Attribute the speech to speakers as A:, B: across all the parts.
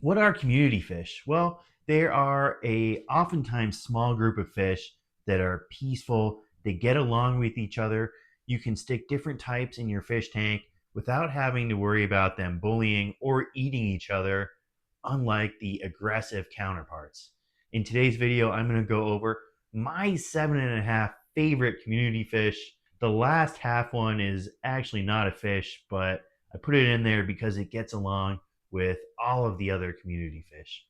A: What are community fish? Well, they are a oftentimes small group of fish that are peaceful. They get along with each other. You can stick different types in your fish tank without having to worry about them bullying or eating each other, unlike the aggressive counterparts. In today's video, I'm going to go over my 7.5 favorite community fish. The last half one is actually not a fish, but I put it in there because it gets along with all of the other community fish.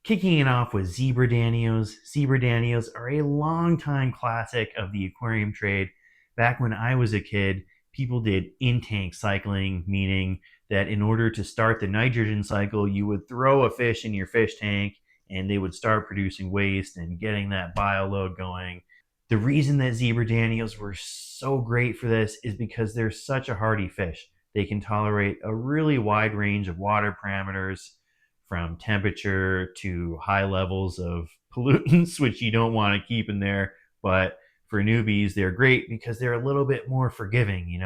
A: Kicking it off with zebra danios. Zebra danios are a longtime classic of the aquarium trade. Back when I was a kid, people did in-tank cycling, meaning that in order to start the nitrogen cycle, you would throw a fish in your fish tank and they would start producing waste and getting that bio load going. The reason that zebra danios were so great for this is because they're such a hardy fish. They can tolerate a really wide range of water parameters, from temperature to high levels of pollutants, which you don't want to keep in there. But for newbies, they're great because they're a little bit more forgiving.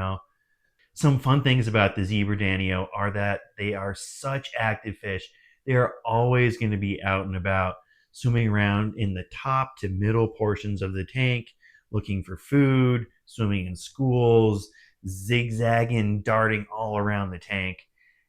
A: Some fun things about the zebra danio are that they are such active fish. They are always going to be out and about, swimming around in the top to middle portions of the tank, looking for food, swimming in schools, zigzagging, darting all around the tank.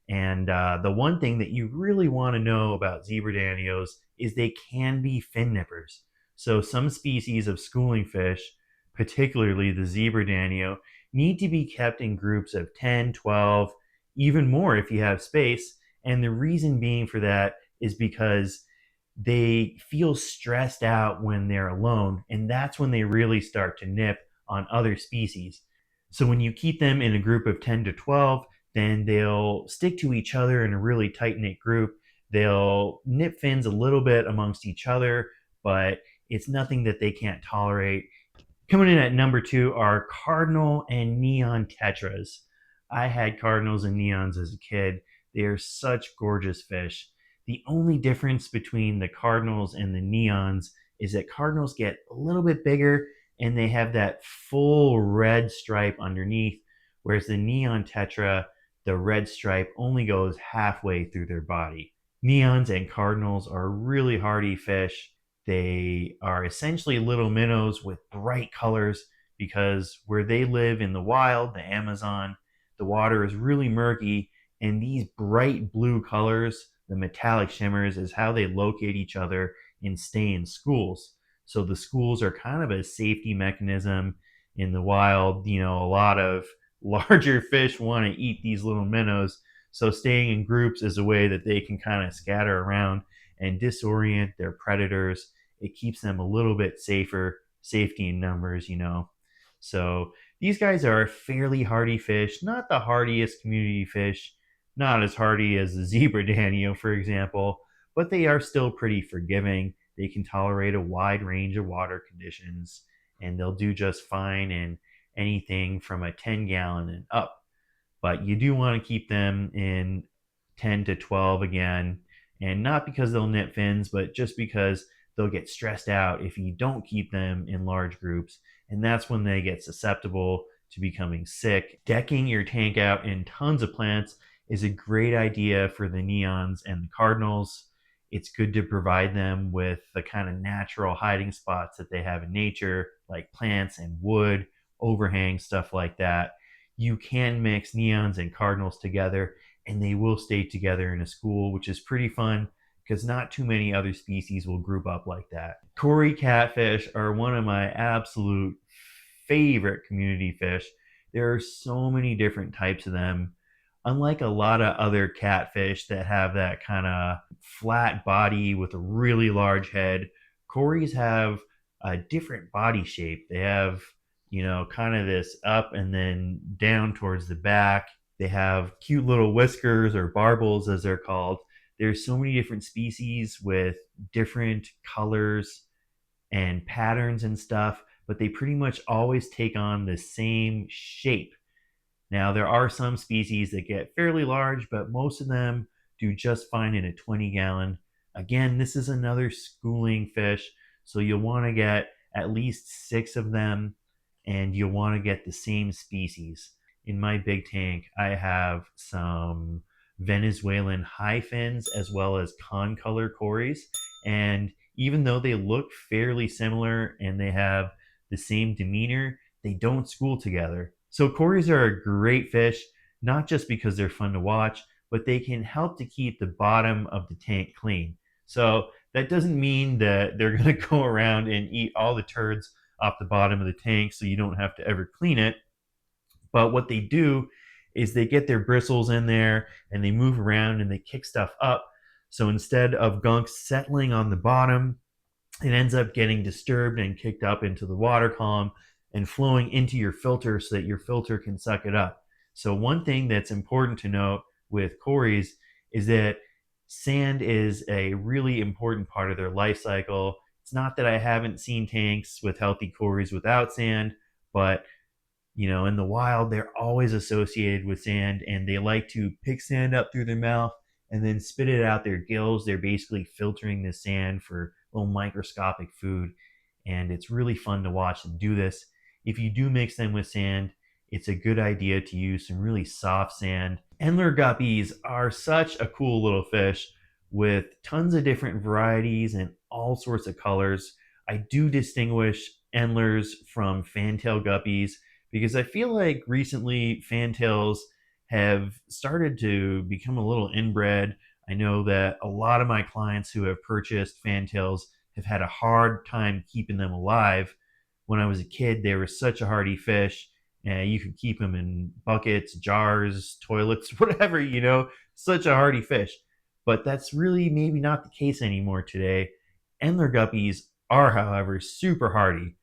A: And the one thing that you really want to know about zebra danios is they can be fin nippers. So some species of schooling fish, particularly the zebra danio, need to be kept in groups of 10, 12, even more if you have space. And the reason being for that is because they feel stressed out when they're alone, and that's when they really start to nip on other species. So when you keep them in a group of 10 to 12, then they'll stick to each other in a really tight knit group. They'll nip fins a little bit amongst each other, but it's nothing that they can't tolerate. Coming in at number 2 are cardinal and neon tetras. I had cardinals and neons as a kid. They are such gorgeous fish. The only difference between the cardinals and the neons is that cardinals get a little bit bigger and they have that full red stripe underneath, whereas the neon tetra, the red stripe only goes halfway through their body. Neons and cardinals are really hardy fish. They are essentially little minnows with bright colors because where they live in the wild, the Amazon, the water is really murky, and these bright blue colors, the metallic shimmers, is how they locate each other and stay in schools. So the schools are kind of a safety mechanism in the wild. A lot of larger fish want to eat these little minnows. So staying in groups is a way that they can kind of scatter around and disorient their predators. It keeps them a little bit safer, safety in numbers. So these guys are fairly hardy fish, not the hardiest community fish, not as hardy as the zebra danio, for example, but they are still pretty forgiving. They can tolerate a wide range of water conditions, and they'll do just fine in anything from a 10-gallon and up. But you do want to keep them in 10 to 12 again, and not because they'll nip fins, but just because they'll get stressed out if you don't keep them in large groups, and that's when they get susceptible to becoming sick. Decking your tank out in tons of plants is a great idea for the neons and the cardinals. It's good to provide them with the kind of natural hiding spots that they have in nature, like plants and wood, overhangs, stuff like that. You can mix neons and cardinals together and they will stay together in a school, which is pretty fun because not too many other species will group up like that. Cory catfish are one of my absolute favorite community fish. There are so many different types of them. Unlike a lot of other catfish that have that kind of flat body with a really large head, Corys have a different body shape. They have, kind of this up and then down towards the back. They have cute little whiskers, or barbels as they're called. There's so many different species with different colors and patterns and stuff, but they pretty much always take on the same shape. Now, there are some species that get fairly large, but most of them do just fine in a 20-gallon. Again, this is another schooling fish, so you'll want to get at least 6 of them, and you'll want to get the same species. in my big tank, I have some Venezuelan high fins as well as concolor Corys. And even though they look fairly similar and they have the same demeanor, they don't school together. So Corys are a great fish, not just because they're fun to watch, but they can help to keep the bottom of the tank clean. So that doesn't mean that they're going to go around and eat all the turds off the bottom of the tank so you don't have to ever clean it. But what they do is they get their bristles in there and they move around and they kick stuff up. So instead of gunk settling on the bottom, it ends up getting disturbed and kicked up into the water column and flowing into your filter so that your filter can suck it up. So one thing that's important to note with Corys is that sand is a really important part of their life cycle. It's not that I haven't seen tanks with healthy Corys without sand, but in the wild, they're always associated with sand and they like to pick sand up through their mouth and then spit it out their gills. They're basically filtering the sand for little microscopic food. And it's really fun to watch them do this. If you do mix them with sand, it's a good idea to use some really soft sand. Endler guppies are such a cool little fish with tons of different varieties and all sorts of colors. I do distinguish Endlers from fantail guppies because I feel like recently fantails have started to become a little inbred. I know that a lot of my clients who have purchased fantails have had a hard time keeping them alive. When I was a kid, they were such a hardy fish. You could keep them in buckets, jars, toilets, whatever, such a hardy fish. But that's really maybe not the case anymore today. Endler guppies are, however, super hardy.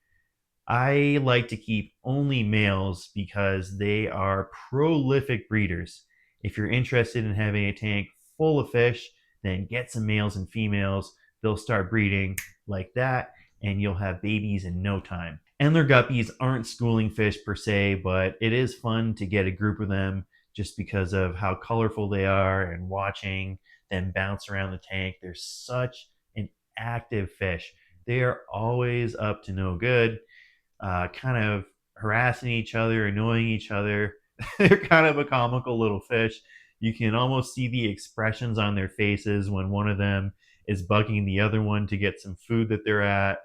A: I like to keep only males because they are prolific breeders. If you're interested in having a tank full of fish, then get some males and females. They'll start breeding like that, and you'll have babies in no time. Endler guppies aren't schooling fish per se, but it is fun to get a group of them just because of how colorful they are and watching them bounce around the tank. They're such an active fish. They are always up to no good, kind of harassing each other, annoying each other. They're kind of a comical little fish. You can almost see the expressions on their faces when one of them is bugging the other one to get some food that they're at,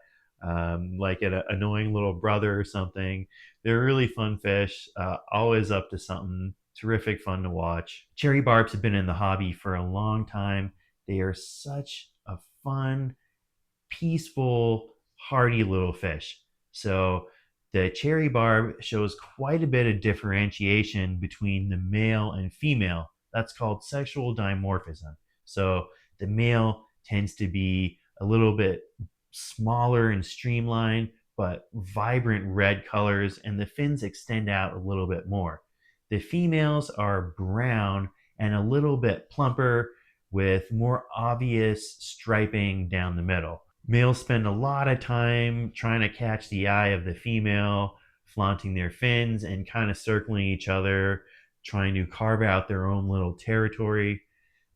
A: like an annoying little brother or something. They're really fun fish, always up to something. Terrific fun to watch. Cherry barbs have been in the hobby for a long time. They are such a fun, peaceful, hardy little fish. So the cherry barb shows quite a bit of differentiation between the male and female. That's called sexual dimorphism. So the male tends to be a little bit smaller and streamlined, but vibrant red colors, and the fins extend out a little bit more. The females are brown and a little bit plumper with more obvious striping down the middle. Males spend a lot of time trying to catch the eye of the female, flaunting their fins and kind of circling each other, trying to carve out their own little territory.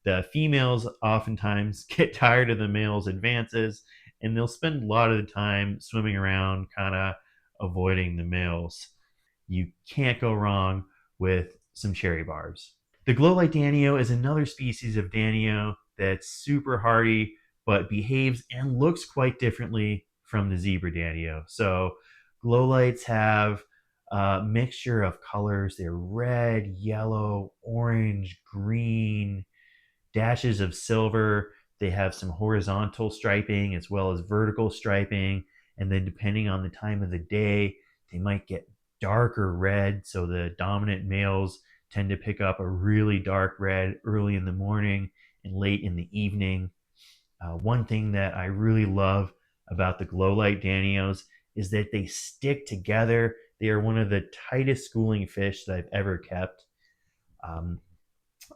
A: The females oftentimes get tired of the male's advances and they'll spend a lot of the time swimming around, kind of avoiding the males. You can't go wrong with some cherry barbs. The Glowlight danio is another species of danio that's super hardy but behaves and looks quite differently from the zebra danio. So glowlights have a mixture of colors. They're red, yellow, orange, green, dashes of silver. They have some horizontal striping as well as vertical striping. And then depending on the time of the day, they might get darker red. So the dominant males tend to pick up a really dark red early in the morning and late in the evening. One thing that I really love about the Glowlight danios is that they stick together. They are one of the tightest schooling fish that I've ever kept. Um,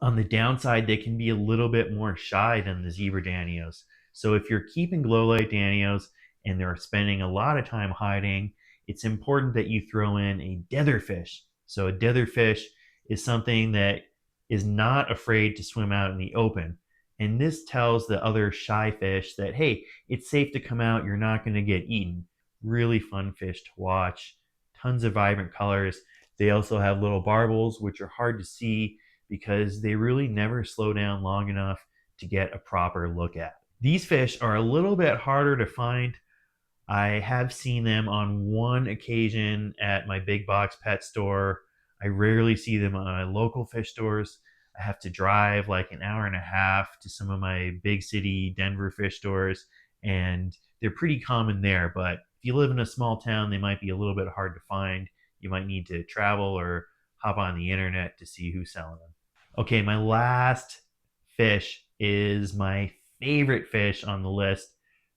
A: on the downside, they can be a little bit more shy than the zebra danios. So if you're keeping Glowlight danios and they're spending a lot of time hiding, it's important that you throw in a ditherfish. So a ditherfish is something that is not afraid to swim out in the open. And this tells the other shy fish that, hey, it's safe to come out. You're not going to get eaten. Really fun fish to watch. Tons of vibrant colors. They also have little barbels, which are hard to see because they really never slow down long enough to get a proper look at. These fish are a little bit harder to find. I have seen them on one occasion at my big box pet store. I rarely see them on my local fish stores. I have to drive like an hour and a half to some of my big city Denver fish stores, and they're pretty common there. But if you live in a small town, they might be a little bit hard to find. You might need to travel or hop on the internet to see who's selling them. Okay, my last fish is my favorite fish on the list,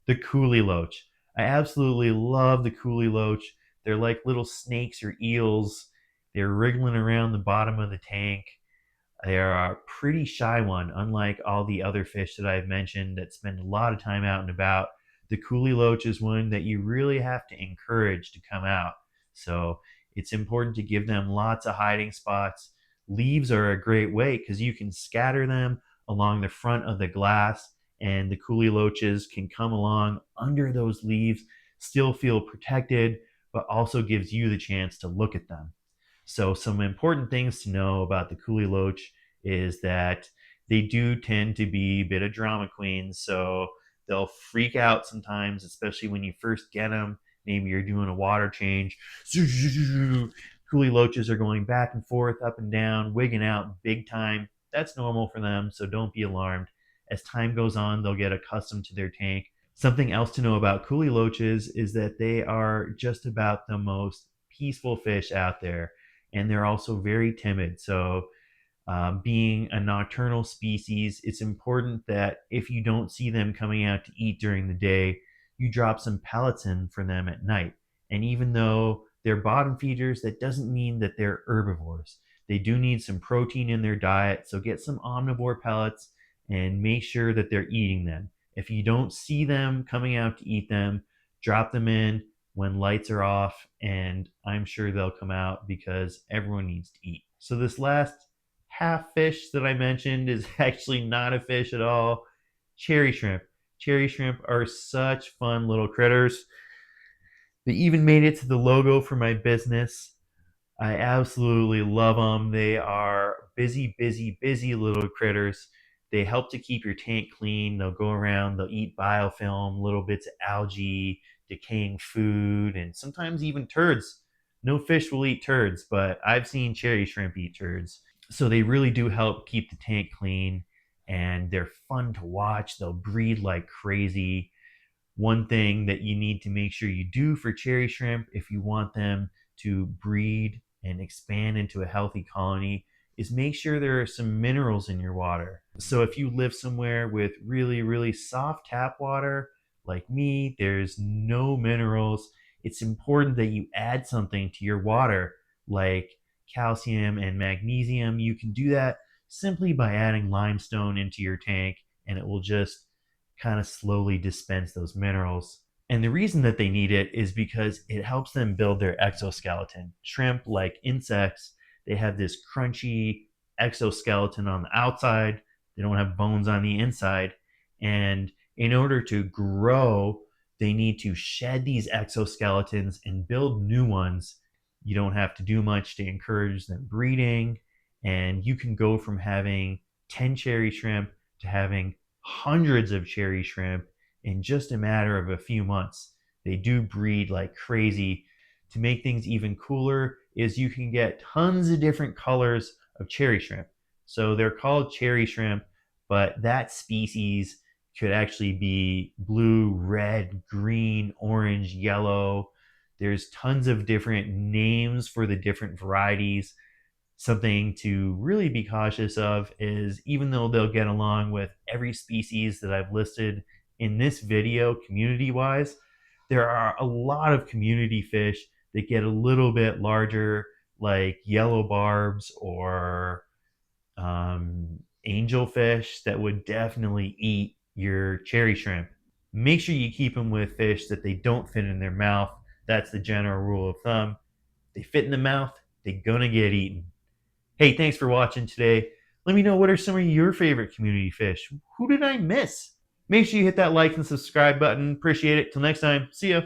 A: the Kuhli loach. I absolutely love the Kuhli loach. They're like little snakes or eels. They're wriggling around the bottom of the tank. They are a pretty shy one, unlike all the other fish that I've mentioned that spend a lot of time out and about. The Kuhli loach is one that you really have to encourage to come out. So it's important to give them lots of hiding spots. Leaves are a great way because you can scatter them along the front of the glass, and the Kuhli loaches can come along under those leaves, still feel protected, but also gives you the chance to look at them. So some important things to know about the Kuhli loach is that they do tend to be a bit of drama queens. So they'll freak out sometimes, especially when you first get them. Maybe you're doing a water change. Kuhli loaches are going back and forth, up and down, wigging out big time. That's normal for them, so don't be alarmed. As time goes on, they'll get accustomed to their tank. Something else to know about Kuhli loaches is that they are just about the most peaceful fish out there, and they're also very timid. So being a nocturnal species, it's important that if you don't see them coming out to eat during the day, you drop some pellets in for them at night. And even though they're bottom feeders, that doesn't mean that they're herbivores. They do need some protein in their diet, so get some omnivore pellets and make sure that they're eating them. If you don't see them coming out to eat them, drop them in when lights are off, and I'm sure they'll come out because everyone needs to eat. So this last half fish that I mentioned is actually not a fish at all. Cherry shrimp. Cherry shrimp are such fun little critters. They even made it to the logo for my business. I absolutely love them. They are busy, busy, busy little critters. They help to keep your tank clean. They'll go around, they'll eat biofilm, little bits of algae, decaying food, and sometimes even turds. No fish will eat turds, but I've seen cherry shrimp eat turds. So they really do help keep the tank clean, and they're fun to watch. They'll breed like crazy. One thing that you need to make sure you do for cherry shrimp if you want them to breed and expand into a healthy colony is make sure there are some minerals in your water. So if you live somewhere with really, really soft tap water, like me, there's no minerals. It's important that you add something to your water, like calcium and magnesium. You can do that simply by adding limestone into your tank, and it will just kind of slowly dispense those minerals. And the reason that they need it is because it helps them build their exoskeleton. Shrimp, like insects, they have this crunchy exoskeleton on the outside. They don't have bones on the inside. And in order to grow, they need to shed these exoskeletons and build new ones. You don't have to do much to encourage them breeding. And you can go from having 10 cherry shrimp to having hundreds of cherry shrimp in just a matter of a few months. They do breed like crazy. To make things even cooler is you can get tons of different colors of cherry shrimp. So they're called cherry shrimp, but that species could actually be blue, red, green, orange, yellow. There's tons of different names for the different varieties. Something to really be cautious of is even though they'll get along with every species that I've listed in this video community wise, there are a lot of community fish that get a little bit larger, like yellow barbs or angelfish that would definitely eat your cherry shrimp. Make sure you keep them with fish that they don't fit in their mouth. That's the general rule of thumb. They fit in the mouth, they're gonna get eaten. Hey, thanks for watching today. Let me know, what are some of your favorite community fish? Who did I miss? Make sure you hit that like and subscribe button. Appreciate it. Till next time, see ya.